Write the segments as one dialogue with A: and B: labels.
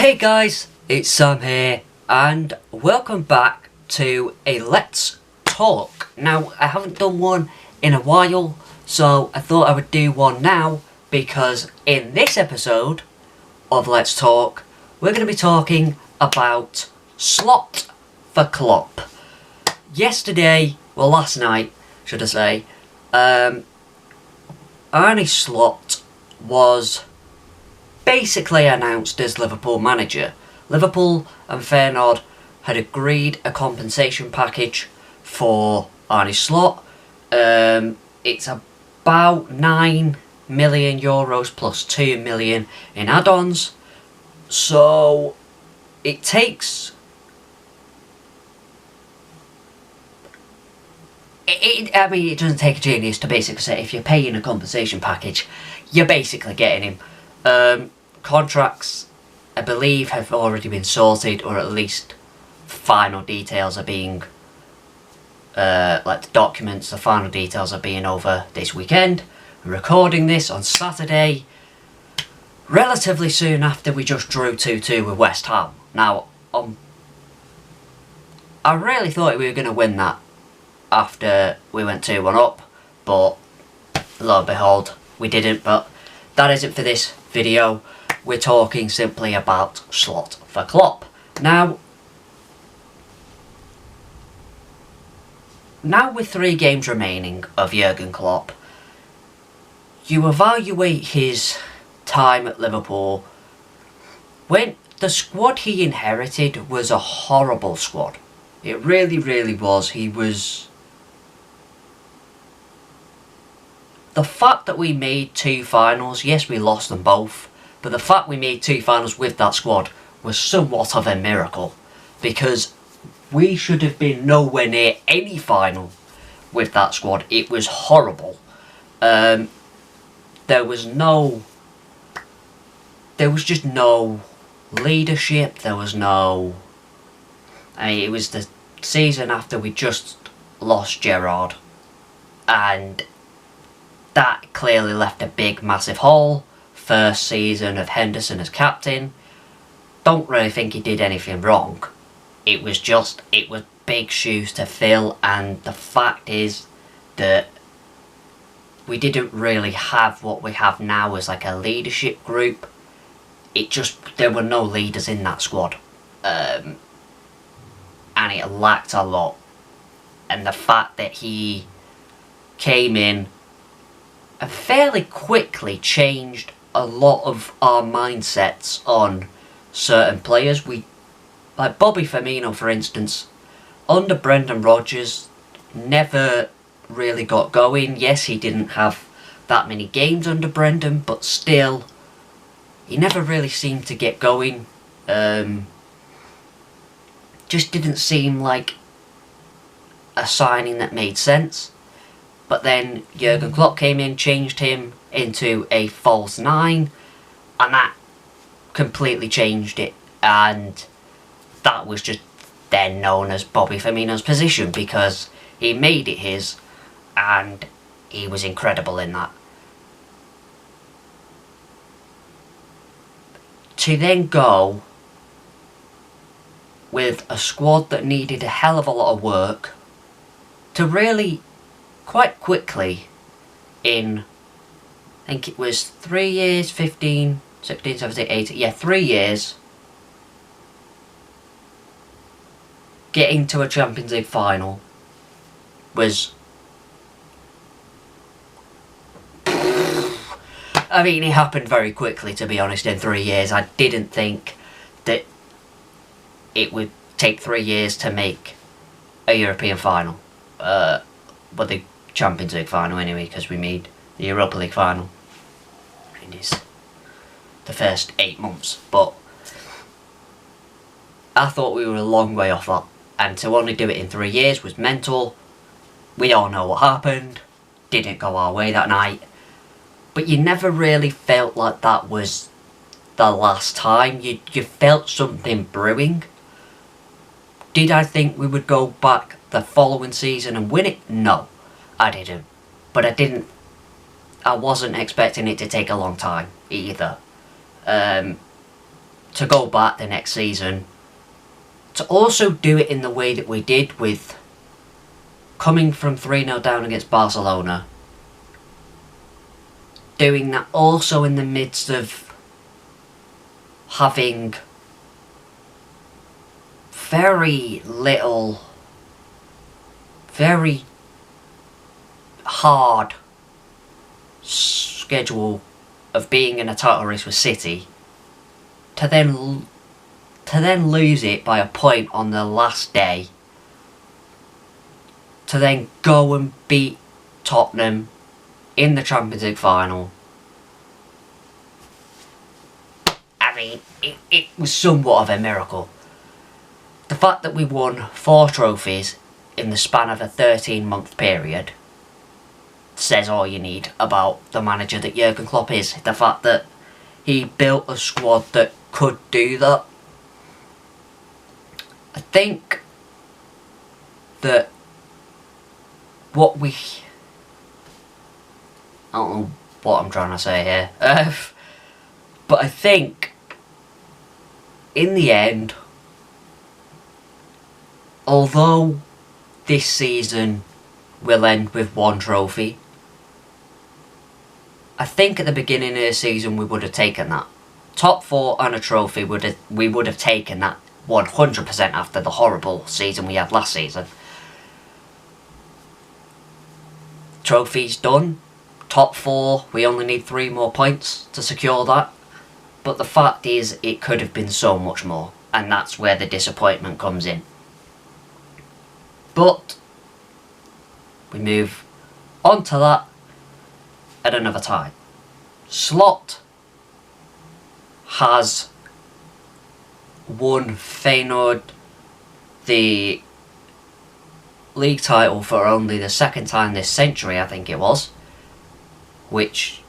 A: Hey guys, it's Sam here, and welcome back to a Let's Talk. Now, I haven't done one in a while, so I thought I would do one now, because in this episode of Let's Talk, we're going to be talking about slot for Klopp. Last night, should I say, Arne Slot was basically announced as Liverpool manager. Liverpool and Feyenoord had agreed a compensation package for Arne Slot. It's about €9 million plus 2 million in add-ons. So it takes it doesn't take a genius to basically say if you're paying a compensation package, you're basically getting him. Contracts, I believe, have already been sorted, or at least final details are being, the documents, the final details are being over this weekend. I'm recording this on Saturday, relatively soon after we just drew 2-2 with West Ham. Now, I really thought we were going to win that after we went 2-1 up, but lo and behold, we didn't. But that isn't for this video. We're talking simply about slot for Klopp. Now with 3 games remaining of Jurgen Klopp, you evaluate his time at Liverpool. When the squad he inherited was a horrible squad. It really, really was. The fact that we made 2 finals, yes, we lost them both, but the fact we made 2 finals with that squad was somewhat of a miracle, because we should have been nowhere near any final with that squad. It was horrible. There was just no leadership. There was no... it was the season after we just lost Gerrard, and that clearly left a big, massive hole. First season of Henderson as captain. Don't really think he did anything wrong. It was big shoes to fill, and the fact is that we didn't really have what we have now as like a leadership group. There were no leaders in that squad. And it lacked a lot. And the fact that he came in and fairly quickly changed a lot of our mindsets on certain players. Like Bobby Firmino, for instance, under Brendan Rodgers, never really got going. Yes, he didn't have that many games under Brendan, but still, he never really seemed to get going. Just didn't seem like a signing that made sense. But then Jurgen Klopp came in, changed him into a false 9, and that completely changed it. And that was just then known as Bobby Firmino's position, because he made it his, and he was incredible in that. To then go with a squad that needed a hell of a lot of work to really quite quickly, in I think it was 3 years, 15, 16, 17, 18, yeah, 3 years, getting to a Champions League final was... it happened very quickly, to be honest, in 3 years. I didn't think that it would take 3 years to make a European final. But the Champions League final anyway, because we made the Europa League final in the first 8 months. But I thought we were a long way off that, and to only do it in 3 years was mental. We all know what happened. Didn't go our way that night. But you never really felt like that was the last time. You felt something brewing. Did I think we would go back the following season and win it? No, I didn't. But I wasn't expecting it to take a long time either. to go back the next season, to also do it in the way that we did, with coming from 3-0 down against Barcelona, doing that also in the midst of having very little, very hard schedule of being in a title race with City, to then lose it by a point on the last day, to then go and beat Tottenham in the Champions League final. I mean, it was somewhat of a miracle. The fact that we won 4 trophies in the span of a 13-month period says all you need about the manager that Jurgen Klopp is. The fact that he built a squad that could do that. I think that what we... I don't know what I'm trying to say here. But I think, in the end, although this season will end with 1 trophy, I think at the beginning of the season we would have taken that. Top 4 and a trophy, we would have taken that 100% after the horrible season we had last season. Trophy's done. Top 4, we only need 3 more points to secure that. But the fact is, it could have been so much more. And that's where the disappointment comes in. But we move on to that at another time. Slot has won Feyenoord the league title for only the 2nd time this century, I think it was, which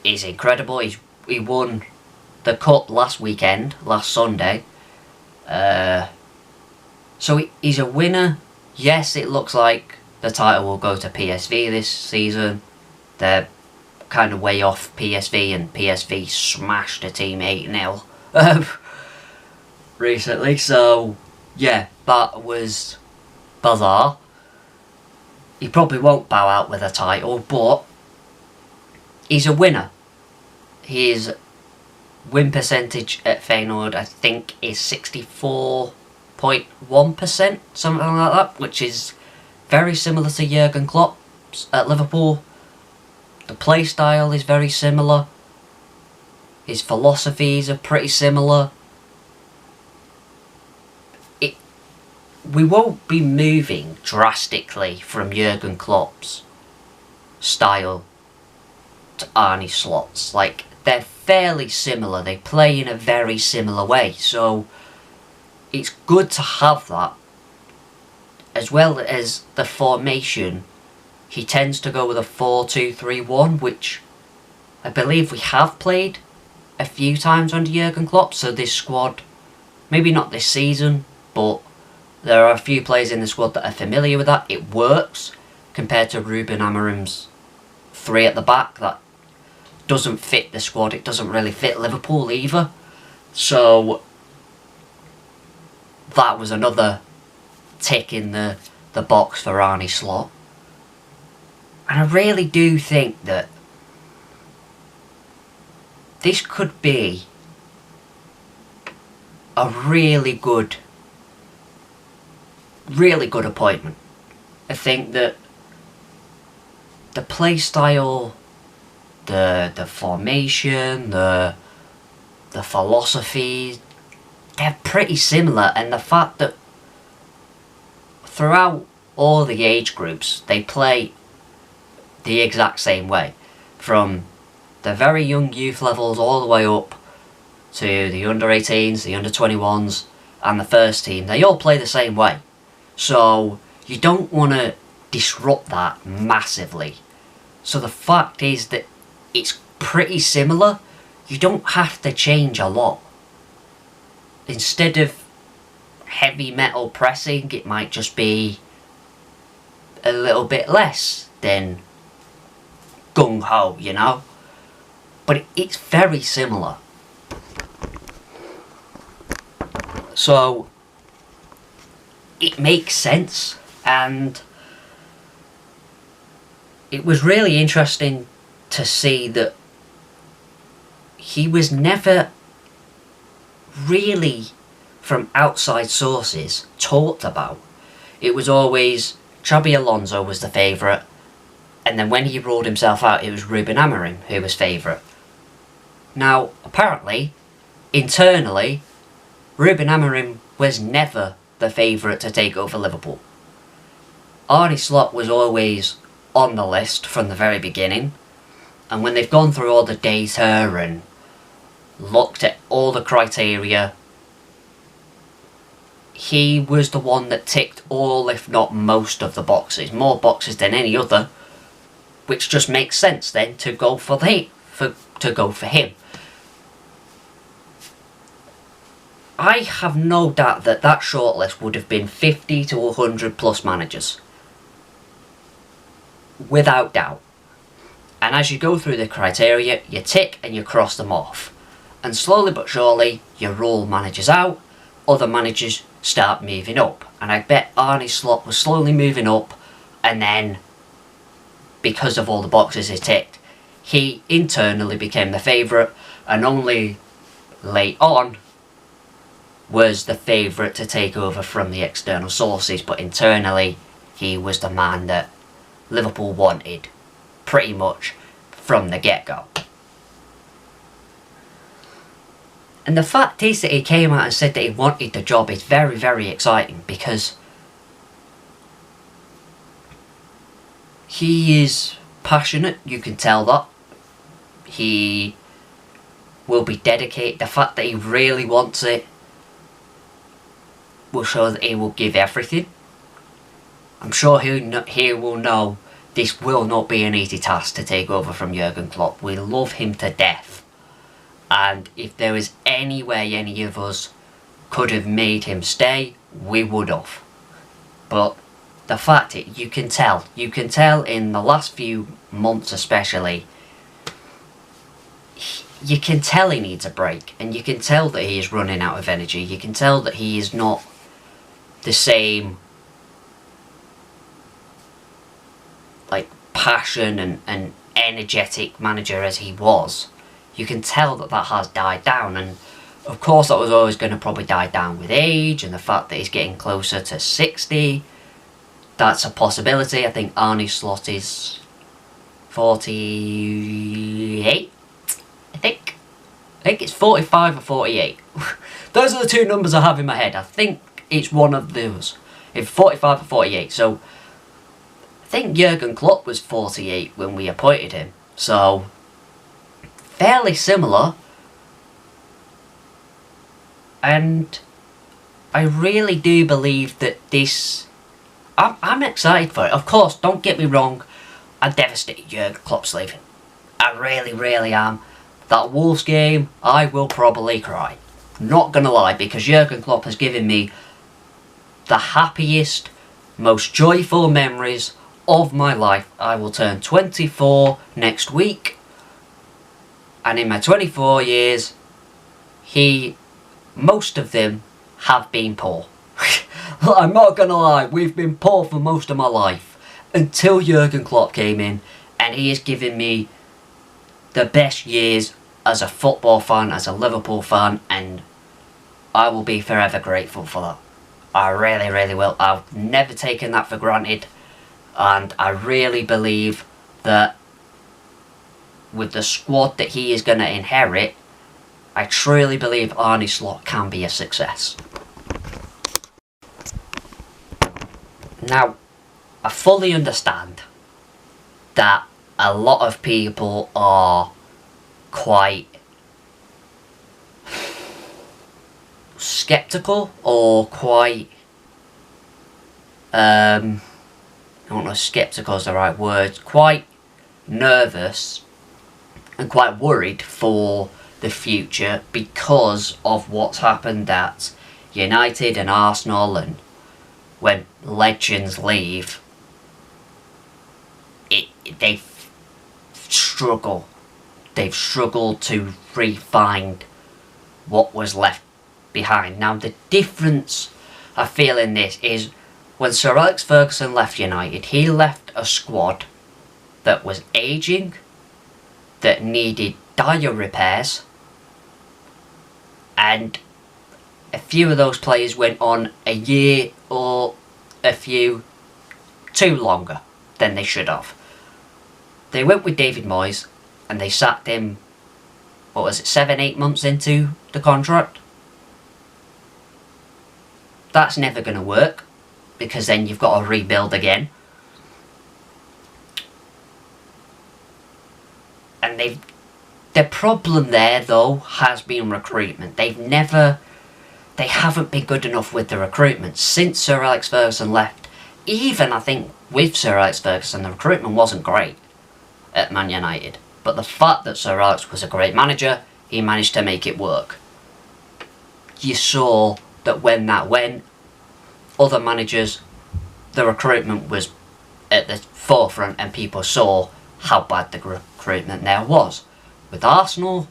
A: is incredible. He won the cup last Sunday. So he's a winner. Yes, it looks like the title will go to PSV this season. They're kind of way off PSV, and PSV smashed a team 8-0 recently. So, yeah, that was bizarre. He probably won't bow out with a title, but he's a winner. His win percentage at Feyenoord, I think, is 64.1%, something like that, which is very similar to Jurgen Klopp's at Liverpool. The play style is very similar. His philosophies are pretty similar. We won't be moving drastically from Jurgen Klopp's style to Arne Slot's. Like, they're fairly similar. They play in a very similar way. So it's good to have that. As well as the formation, he tends to go with a 4-2-3-1, which I believe we have played a few times under Jurgen Klopp. So this squad, maybe not this season, but there are a few players in the squad that are familiar with that. It works compared to Ruben Amorim's 3 at the back. That doesn't fit the squad. It doesn't really fit Liverpool either. So that was another tick in the box for Arne Slot. And I really do think that this could be a really good appointment. I think that the play style, the formation, the philosophy, they're pretty similar, and the fact that throughout all the age groups they play the exact same way, from the very young youth levels all the way up to the under-18s, the under-21s and the first team. They all play the same way. So you don't want to disrupt that massively. So the fact is that it's pretty similar. You don't have to change a lot. Instead of heavy metal pressing, it might just be a little bit less than gung-ho, you know? But it's very similar. So it makes sense, and it was really interesting to see that he was never really, from outside sources, talked about. It was always Xabi Alonso was the favourite, and then when he ruled himself out, it was Ruben Amorim who was favourite. Now, apparently, internally, Ruben Amorim was never the favourite to take over Liverpool. Arne Slot was always on the list from the very beginning, and when they've gone through all the data and looked at all the criteria, he was the one that ticked all, if not most, of the boxes. More boxes than any other, which just makes sense then to go for him. I have no doubt that that shortlist would have been 50 to 100 plus managers. Without doubt. And as you go through the criteria, you tick and you cross them off. And slowly but surely, you roll managers out, other managers start moving up. And I bet Arne Slot was slowly moving up, and then, because of all the boxes he ticked, he internally became the favourite, and only late on was the favourite to take over from the external sources, but internally he was the man that Liverpool wanted pretty much from the get-go. And the fact is that he came out and said that he wanted the job is very, very exciting, because he is passionate, you can tell that. He will be dedicated. The fact that he really wants it will show that he will give everything. I'm sure he will know this will not be an easy task to take over from Jurgen Klopp. We love him to death. And if there was any way any of us could have made him stay, we would have. But the fact is, you can tell in the last few months especially, you can tell he needs a break, and you can tell that he is running out of energy. You can tell that he is not the same passion and energetic manager as he was. You can tell that that has died down, and of course that was always going to probably die down with age, and the fact that he's getting closer to 60, that's a possibility. I think Arne Slot is 48, I think it's 45 or 48. Those are the two numbers I have in my head. I think it's one of those, if 45 or 48. So I think Jurgen Klopp was 48 when we appointed him, so fairly similar. And I really do believe that this, I'm excited for it. Of course, don't get me wrong, I'm devastated Jurgen Klopp's leaving. I really, really am. That Wolves game, I will probably cry. Not gonna lie, because Jurgen Klopp has given me the happiest, most joyful memories of my life. I will turn 24 next week, and in my 24 years, most of them have been poor. I'm not gonna lie, we've been poor for most of my life, until Jurgen Klopp came in, and he has given me the best years as a football fan, as a Liverpool fan, and I will be forever grateful for that. I really, really will. I've never taken that for granted, and I really believe that with the squad that he is going to inherit, I truly believe Arne Slot can be a success. Now, I fully understand that a lot of people are quite skeptical, or quite I don't know if skeptical is the right word, quite nervous and quite worried for the future because of what's happened at United and Arsenal, and when legends leave, they've struggled to re-find what was left behind. Now the difference I feel in this is when Sir Alex Ferguson left United, he left a squad that was ageing, that needed dire repairs, and a few of those players went on a year or a few too longer than they should have. They went with David Moyes and they sacked him, 7-8 months into the contract? That's never going to work, because then you've got to rebuild again. And the problem there though has been recruitment. They haven't been good enough with the recruitment since Sir Alex Ferguson left. Even I think with Sir Alex Ferguson, the recruitment wasn't great at Man United. But the fact that Sir Alex was a great manager, he managed to make it work. You saw that when that went, other managers, the recruitment was at the forefront and people saw how bad the recruitment there was. With Arsenal,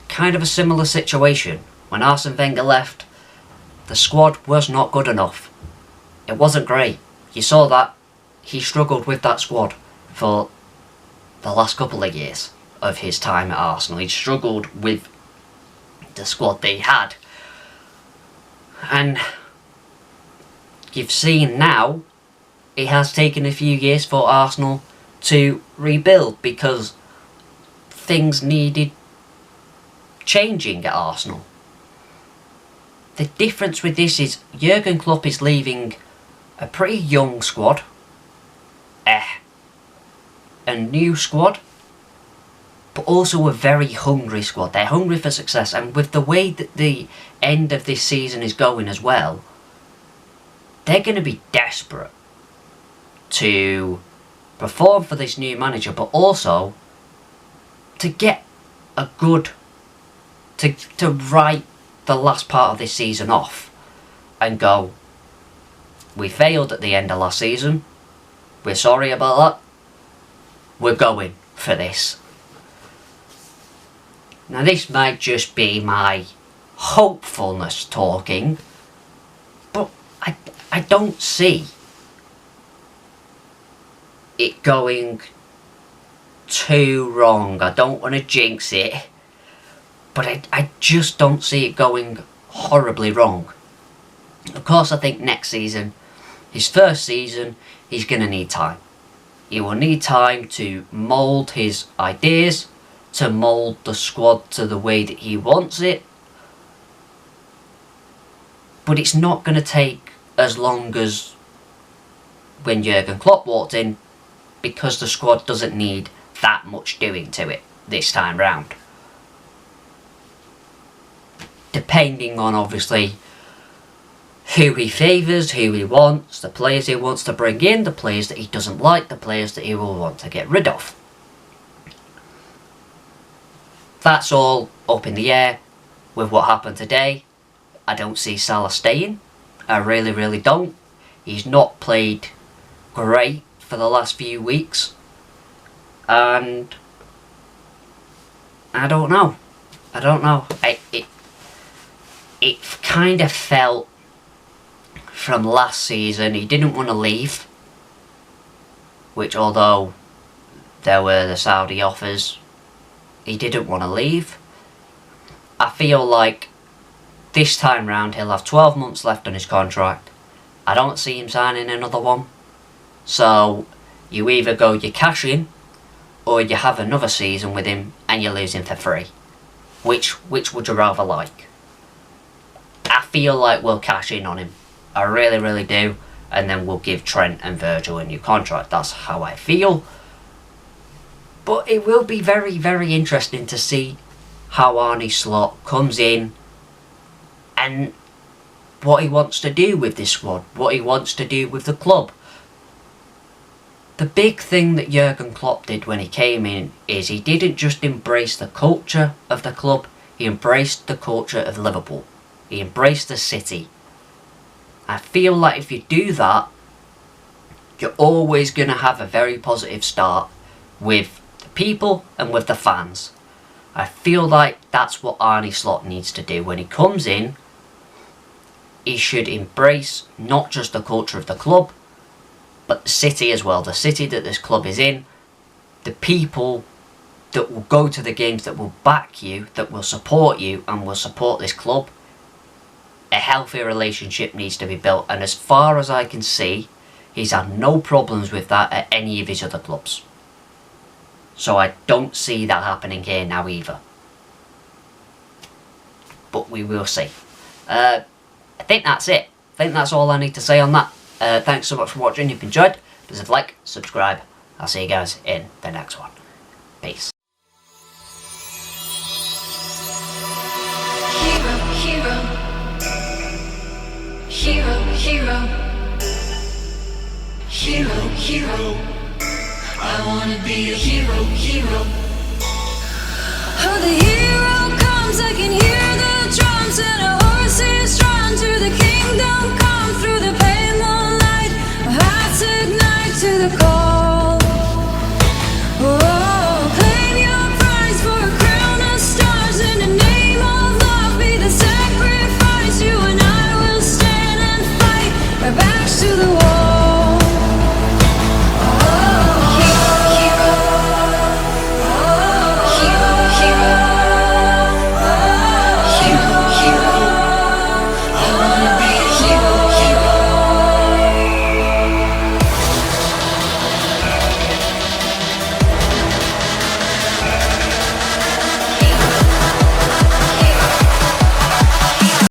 A: kind of a similar situation. When Arsene Wenger left, the squad was not good enough. It wasn't great. You saw that. He struggled with that squad for the last couple of years of his time at Arsenal. He struggled with the squad they had. And you've seen now, it has taken a few years for Arsenal to rebuild because things needed changing at Arsenal. The difference with this is Jurgen Klopp is leaving a pretty young squad, a new squad, but also a very hungry squad. They're hungry for success, and with the way that the end of this season is going as well, they're going to be desperate to perform for this new manager, but also to get a good, to write the last part of this season off and go, we failed at the end of last season, we're sorry about that, we're going for this. Now this might just be my hopefulness talking, but I don't see it going too wrong. I don't want to jinx it, but I just don't see it going horribly wrong. Of course, I think next season, his first season, he's going to need time. He will need time to mould his ideas, to mould the squad to the way that he wants it. But it's not going to take as long as when Jurgen Klopp walked in, because the squad doesn't need that much doing to it this time round. Depending on, obviously, who he favours, who he wants, the players he wants to bring in, the players that he doesn't like, the players that he will want to get rid of. That's all up in the air with what happened today. I don't see Salah staying. I really, really don't. He's not played great for the last few weeks. And I don't know. It kind of felt from last season he didn't want to leave, which, although there were the Saudi offers, he didn't want to leave. I feel like this time round he'll have 12 months left on his contract. I don't see him signing another one. So you either go you cash in, or you have another season with him and you lose him for free. Which would you rather like? I feel like we'll cash in on him. I really, really do. And then we'll give Trent and Virgil a new contract. That's how I feel. But it will be very, very interesting to see how Arne Slot comes in and what he wants to do with this squad. What he wants to do with the club. The big thing that Jurgen Klopp did when he came in is he didn't just embrace the culture of the club, he embraced the culture of Liverpool. He embraced the city. I feel like if you do that, you're always going to have a very positive start with the people and with the fans. I feel like that's what Arne Slot needs to do. When he comes in, he should embrace not just the culture of the club, but the city as well. The city that this club is in, the people that will go to the games, that will back you, that will support you and will support this club. A healthy relationship needs to be built, and as far as I can see, he's had no problems with that at any of his other clubs. So I don't see that happening here now either. But we will see. I think that's it. I think that's all I need to say on that. Thanks so much for watching. If you enjoyed, please like, subscribe. I'll see you guys in the next one. Peace.